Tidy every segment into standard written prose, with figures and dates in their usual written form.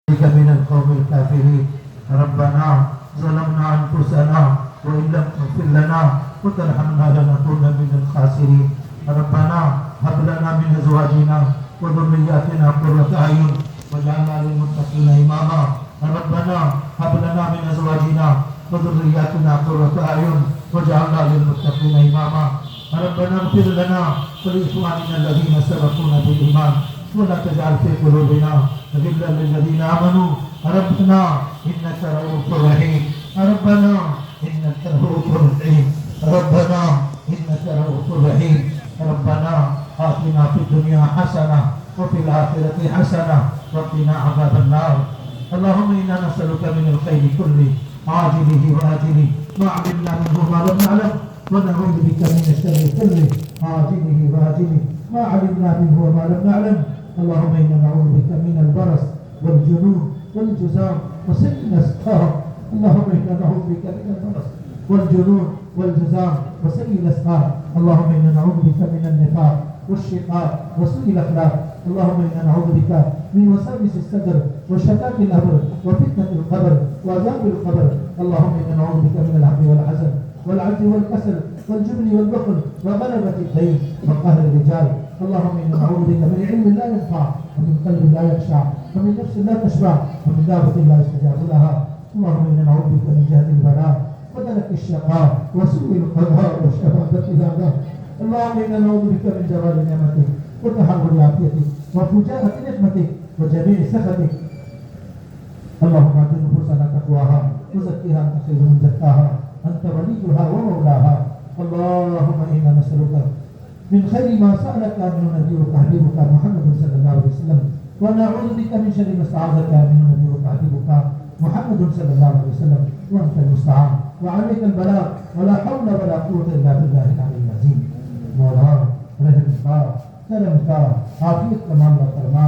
من القوم الكافرين. ربنا ظلمنا أنفسنا وإن لم تغفر لنا وترحمنا لنكون من الخاسرين. ربنا هب لنا من أزواجنا وذرياتنا قرة أعين واجعلنا للمتقين إماما. ربنا هب لنا من أزواجنا وذرياتنا قرة أعين واجعلنا للمتقين إماما. ربنا اغفر لنا ولإخواننا الذين سبقونا بالإيمان ولا تجعل في قلوبنا غلا للذين آمنوا. ربنا إنك رؤوف رحيم. ربنا إنك رؤوف رحيم. ربنا إنك رؤوف رحيم. ربنا آتنا في الدنيا حسنة وفي الآخرة حسنة وقنا عذاب النار. اللهم إنا نسألك من الخير كله عاجله وآجله ما علمنا منه ما لم نعلم ونعوذ بك من الشر كله عاجله وآجله ما علمنا منه وما لم نعلم. اللهم إنا نعوذ بك من البرص والجنون والجذام وسيء الأسقام. اللهم إنا نعوذ بك من البرص والجنون والجذام وسيء الأسقام. اللهم إنا نعوذ بك من النفاق والشقاق وسوء الأخلاق. اللهم إنا نعوذ بك من وساوس الصدر وشتات الأمر وفتنة القبر وعذاب القبر. اللهم إنا نعوذ بك من الهم والحزن والعجز والكسل والجبن والبخل وغلبة الدين وقهر الرجال. اللهم إنا نعوذ بك من علم لا ينفع ومن قلب لا يخشع ومن نفس لا تشبع ومن دابة لا يستجاب لها. اللهم إنا نعوذ بك من جهد البلاء ودرك الشقاء وسوء القضاء وشهادة الأعداء. اللهم إنا نعوذ بك من زوال نعمتك وتحول عافيتك وفجاءة نقمتك وجميع سخطك. اللهم آت نفوسنا تقواها وزكها أنت خير من زكاها أنت وليها ومولاها. اللهم إنا نسألك من خير ما سألك منه نبيك حبيبك محمد صلى الله عليه وسلم ونعوذ بك من شر ما استعاذك منه نبيك حبيبك محمد صلى الله عليه وسلم وأنت المستعان وعليك البلاغ ولا حول ولا قوة إلا بالله العلي العظيم. مولا رحم کا کرم کا عافیت کا معاملہ فرما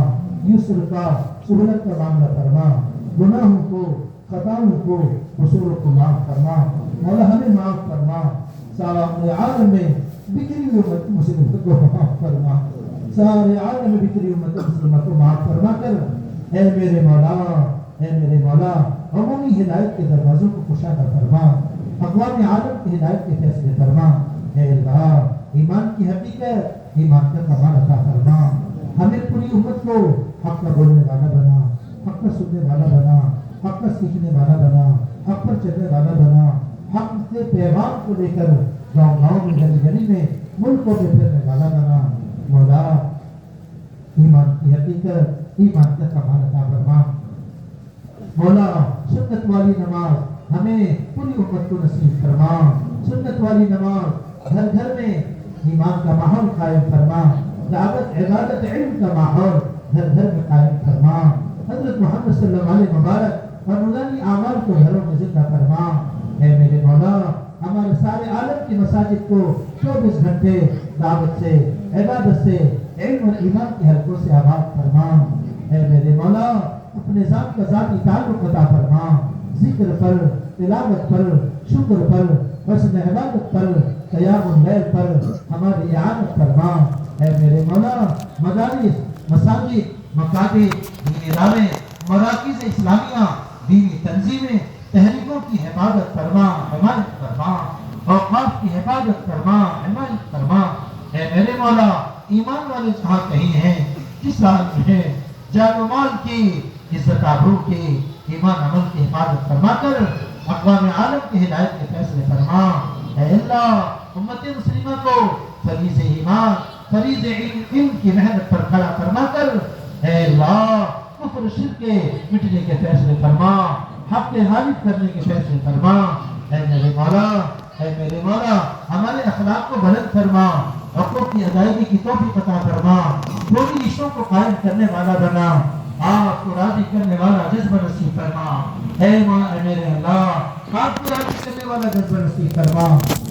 یسر کا سہولت کا معاملہ فرما گناہوں کو خطاؤں کو قصوروں کو معاف فرما. مولا ہمیں معاف فرما. سارے عالم میں بکھری ہوئی امت مسلموں کو معاف فرما. سارے عالم میں بکھری امت مسلموں کو معاف فرما کر اے میرے مولا اے میرے مولا عمومی ہدایت کے دروازوں کو کشادہ فرما. اقوام عالم کی ہدایت کے فیصلے فرما. اے اللہ ایمان کی حقیقت ایمان کا کمال عطا فرما. ہمیں پوری امت کو حق کا بولنے والا بنا حق کا سننے والا بنا حق کا سیکھنے والا بنا حق پر چلنے والا بنا حق کے پیغام کو لے کر گاؤں گاؤں میں گلی گلی میں ملکوں میں پھرنے والا بنا. مولا ایمان کی حقیقت ایمان کا کمال عطا فرما. مولا سنت والی نماز ہمیں پوری امت کو نصیب فرما. سنت والی نماز گھر گھر میں ایمان کا ماحول قائم فرما. دعوت عبادت علم کا ماحول گھر گھر میں قائم فرما. حضرت محمد صلی اللہ علیہ مبارک اور نورانی اعمال کو گھروں میں زندہ فرما. اے میرے مولا ہمارے سارے عالم کی مساجد کو 24 گھنٹے دعوت سے عبادت سے علم اور ایمان کے حلقوں سے آباد فرما. اے میرے مولا اپنے ذات کا ذاتی تعلق عطا فرما. ذکر پر تلاوت پر شکر پر حسن عبادت پر قیام اللیل پر ہماری اعانت فرما. اے میرے مولا مدارس مساجد مکاتب دینی ادارے مراکز اسلامیہ دینی تنظیمیں تحریکوں کی حفاظت فرما حمایت فرما. اوقاف کی حفاظت فرما حمایت فرما. اے میرے مولا ایمان والے جہاں کہیں ہیں کس حال میں ہیں جان و مال کی عزت آبرو کی ایمان عمل کی حفاظت فرما کر اقوام عالم کی ہدایت کے فیصلے فرما. اے اللہ امت مسلمہ کو فریض ایمان فریض علم کی محنت پر کھڑا فرما کر اے اللہ کفر شرک کے مٹنے کے فیصلے فرما. حق کے غالب کرنے کے فیصلے فرما. اے میرے مولا اے میرے مولا ہمارے اخلاق کو بلند فرما. حقوق کی ادائیگی کی توفیق عطا فرما. پوری رشتوں کو قائم کرنے والا بنا. آپ کو راضی کرنے والا جذبہ نصیب فرما. اے میرے اللہ آپ کو راضی کرنے والا جذبہ نصیب فرما.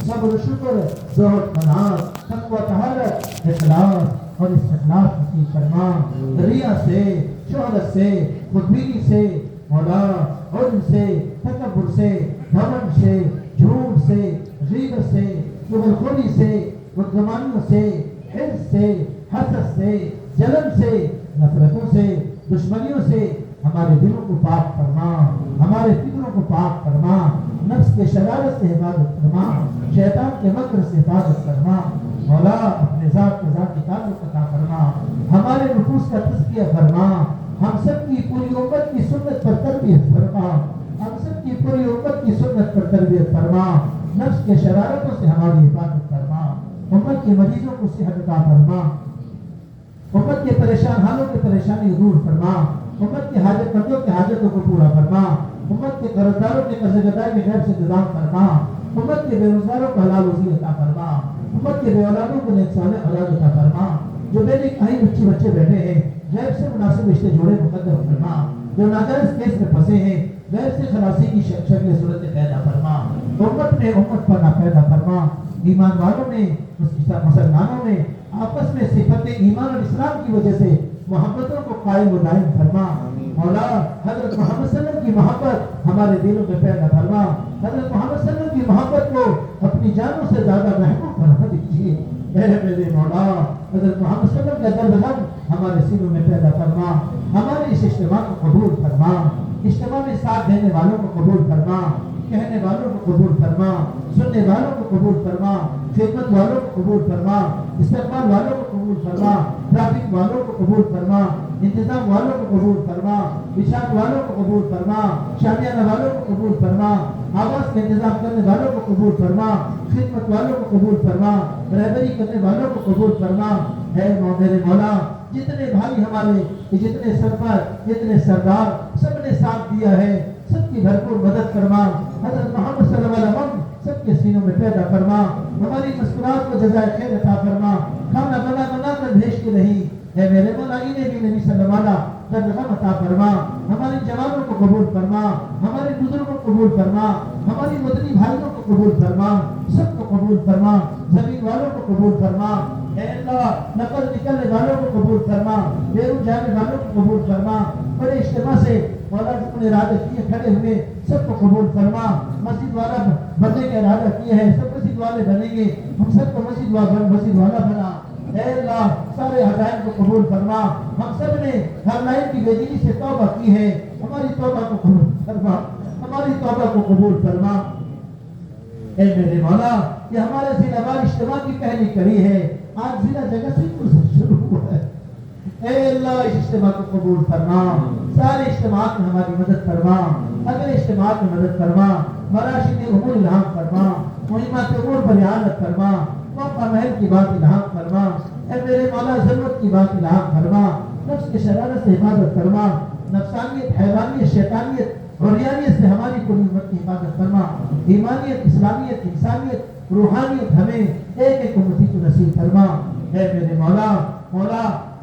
صبر شکر زہد مناز تقوی طہارت اخلاص اور استخلاص نصیب فرما. ریا سے شہرت سے خودبینی سے مولا علم سے تکبر سے گھمنڈ سے جھوٹ سے غیبت سے چغلخوری سے بدگمانیوں سے حرص سے حسد سے جلن سے نفرتوں سے دشمنیوں سے ہمارے دلوں کو پاک فرما، ہمارے فکروں کو پاک فرما، نفس کے شرارت سے حفاظت فرما، شیطان کے مکر سے حفاظت فرما۔ مولا اپنے ذات کے ذاتی تعلق عطا فرما، ہمارے نفوس کا تزکیہ فرما، ہم سب کی پوری امت کی سنت پر تربیت فرما، ہم سب کی پوری امت کی سنت پر تربیت فرما، نفس کے شرارتوں سے ہماری حفاظت فرما، امت کے مریضوں کو صحت عطا فرما، امت کے پریشان حالوں کی پریشانی دور فرما، امت کے حاجت مندوں کے حاجتوں کو پورا فرما، امت کے قرض داروں کے قرض ادائی کے خیر سے انتظام فرما، امت کے بے روزگاروں کو حلال روزی عطا فرما، امت کے بے اولادوں کو نیک صالح اولاد عطا فرما، جو بے نکاحی بچے بیٹھے ہیں غیر سے مناسب رشتے جوڑے مقدر فرما، جو ناجائز کیس میں پھنسے ہیں غیر سے خلاصی کی شکل صورت پیدا فرما، امت میں امت پناہ پیدا فرما، ایمان والوں میں مسلمانوں میں آپس میں صفت ایمان اور اسلام کی وجہ سے محبتوں کو قائم و دائم فرما۔ مولا حضرت محمد صلی اللہ علیہ وسلم کی محبت ہمارے دلوں میں پیدا فرما، حضرت محمد صلی اللہ علیہ وسلم کی محبت کو اپنی جانوں سے زیادہ محبوب بنا دیجیے۔ اے میرے مولا حضرت محمد صلی اللہ علیہ وسلم کا درد غم ہمارے سینوں میں پیدا فرما، ہمارے اس اجتماع کو قبول فرما، اجتماع میں ساتھ دینے والوں کو قبول فرما، کہنے والوں کو قبول فرما، سننے والوں کو قبول فرما، خدمت والوں کو قبول فرما، استقبال والوں کو قبول فرما، ٹریفک والوں کو قبول فرما، انتظام والوں کو قبول فرما، اشاعت والوں کو قبول فرما، شامیانہ والوں کو قبول فرما، آواز کا انتظام کرنے والوں کو قبول فرما، خدمت والوں کو قبول فرما، رہبری کرنے والوں کو قبول فرما۔ اے میرے مولا جتنے بھائی ہمارے جتنے سرپر جتنے سردار سب نے ساتھ دیا ہے سب کی بھرپور مدد فرما، حضرت محمد صلی اللہ علیہ وسلم سب کے سینوں میں پیدا فرما، ہماری مسکراہٹ کو جزائے خیر عطا فرما، کھانا بنا بنا کر بھیجتی رہی اے میرے مولا انہیں بھی نبی صلی اللہ علیہ وسلم درد غم عطا فرما، ہمارے جوانوں کو قبول فرما، ہمارے بزرگوں کو قبول فرما، ہماری مدنی بھائیوں کو قبول فرما، سب کو قبول فرما، زمین والوں کو قبول فرما، اے اللہ نقل نکلنے والوں کو قبول فرما، بیرون جانے والوں کو قبول فرما، بڑے اجتماع سے مولا جو نے ارادہ کیے کھڑے ہوئے سب کو قبول فرما، مسجد والا بننے کا ارادہ کیے ہیں سب مسجد والے بنیں گے، ہم سب کو مسجد والا بنا، اے اللہ سارے حدائم کو قبول فرما، ہم سب نے ہر لائن کی بےدینی سے توبہ کی ہے، ہماری توبہ کو قبول فرما، ہماری توبہ کو قبول فرما۔ اے میرے مولا یہ ہمارے ضلع وار اجتماع کی پہلی کڑی ہے، آج ضلع جگہ سے شروع ہوا ہے، اے اللہ اس اجتماع کو قبول فرما، سارے اجتماعات میں ہماری مدد فرما، اگلے اجتماعات میں مدد فرما، مراشد امور الہام فرما، مہمات امور پر اعانت فرما، موقع محل کی بات الہام فرما، اے میرے مولا ضرورت کی بات الہام فرما، نفس کے شرارت سے حفاظت فرما، نفسانیت حیوانیت شیطانیت عریانیت سے ہماری پوری امت کی حفاظت فرما، ایمانیت اسلامیت انسانیت روحانیت ہمیں ایک ایک امتی کو نصیب فرما۔ اے میرے مولا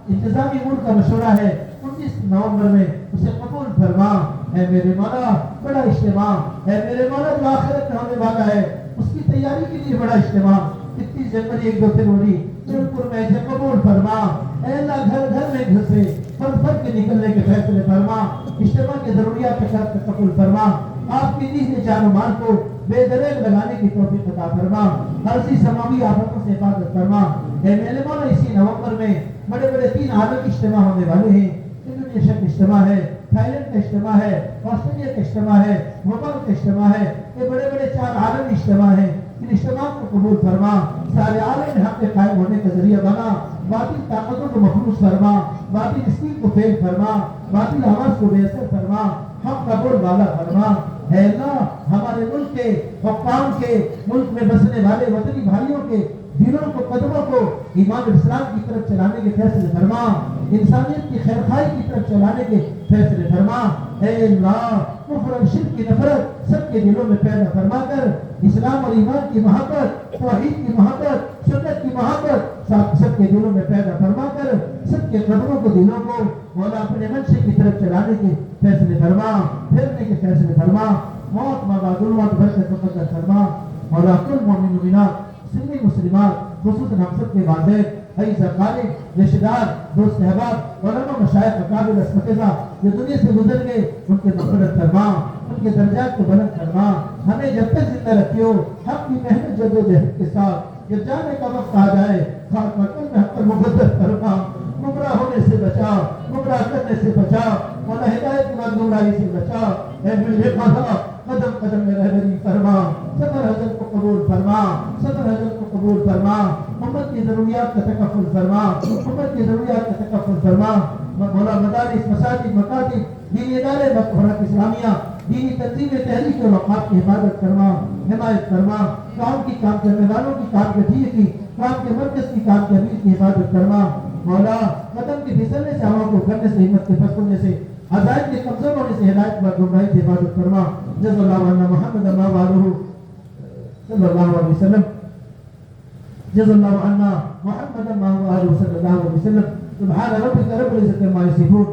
انتظامی امور کا مشورہ ہے 19 نومبر میں اسے قبول فرما، اے میرے مولا بڑا اجتماع، اے میرے مولا جو آخرت میں ہونے والا ہے اس کی تیاری کے لیے بڑا اجتماع 31 جنوری 1-2 فروری جونپور میں اسے قبول فرما، اے اللہ گھر گھر میں گھسے فرد کے نکلنے کے فیصلے فرما، اجتماع کے ضروریات کے ساتھ قبول فرما، آپ کی نیز جان و مال کو بے دریغ لگانے کی توفیق عطا فرما، ہر سی سماوی آفتوں سے حفاظت فرما۔ اے میرے مولا اسی نومبر میں بڑے بڑے 3 عالمی اجتماع ہونے والے ہیں، انڈونیشیا کا اجتماع ہے، تھائیلینڈ کا اجتماع ہے، آسٹریلیا کا اجتماع ہے، وبال کا اجتماع ہے، یہ بڑے بڑے 4 عالمی اجتماع ہیں، ان اجتماع کو قبول فرما، سارے عالم میں حق قائم ہونے کا ذریعہ بنا، باطل طاقتوں کو مفروض فرما، باطل اسکیم کو فیل فرما، باطل آواز کو بے اثر فرما، حق کا بول بالا فرما۔ اے اللہ ہمارے ملک کے حکام کے ملک میں بسنے والے وطنی بھائیوں کے دلوں کو قدموں کو ایمان اسلام کی طرف چلانے کے فیصلے فرما، انسانیت کی خیرخواہی کی طرف چلانے کے فیصلے فرما۔ اے اللہ کفر اور شرک کی نفرت سب کے دلوں میں پیدا فرما کر اسلام اور ایمان کی محبت، توحید کی محبت، سنت کی محبت سب کے دلوں میں پیدا فرما کر سب کے قدموں کو دلوں کو مولا اپنے منشے کی طرف چلانے کے فیصلے فرما، پھیرنے کے فیصلے فرما، موت مابعد الموت برکت مقدر فرما۔ مولا کل مومن مومنات سنی مسلمات خصوصاً ہم سب کے والدین عزیز اقارب رشتہ دار دوست احباب علماء مشائخ اکابر اساتذہ جو دنیا سے گزر گئے ان کے مغفرت فرما، ان کے درجات کو بلند فرما، ہمیں جب تک زندہ رکھیو حق کی محنت جدوجہد کے ساتھ جب جانے کا وقت آ جائے خاتمہ کل میں حق پر مقدر فرما، گمراہ ہونے سے بچاؤ، گمراہ کرنے سے بچاؤ، مولا ہدایت کے بعد گمراہی سے بچاؤ، اے میرے مولا قدم قدم میں رہبری فرما، سفر حضرت کو قبول فرما، سفر حضرت کو قبول فرما، امت کی ضروریات کا تکفل فرما، امت کی ضروریات کا تکفل فرما، مولا مدارس، مساجد، مکاتب، دینی ادارے، مقبرات اسلامیہ، دینی تنظیمیں، تحریک اور اوقاف کی حفاظت فرما، حمایت فرما، کام کی کام کرنے والوں کی، کام گٹھیے کی، کام کے مرکز کی، کام کے امیر کی حفاظت فرما، مولا قدم کے پھسلنے سے، ہوا کو کرنے سے، ہمت کے پھسلنے سے، عزائم کے کمزور ہونے سے، ہدایت پر گمراہی سے حفاظت فرما، جزا اللہ عنا محمد ما وعده صلی اللہ علیہ وسلم، جزا اللہ عنا محمد ما وعده صلی اللہ علیہ وسلم، سبحان ربک رب العزت عما یصفون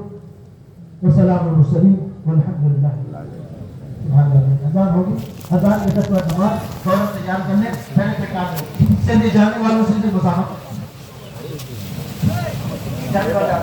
وسلام المرسلین والحمد للہ سبحان اللہ۔ اذان ہوگی، اذان کے تک نماز فوراً تیار کرنے، پہلے پہ کام سے جانے والوں سے مزاحمت جانے والا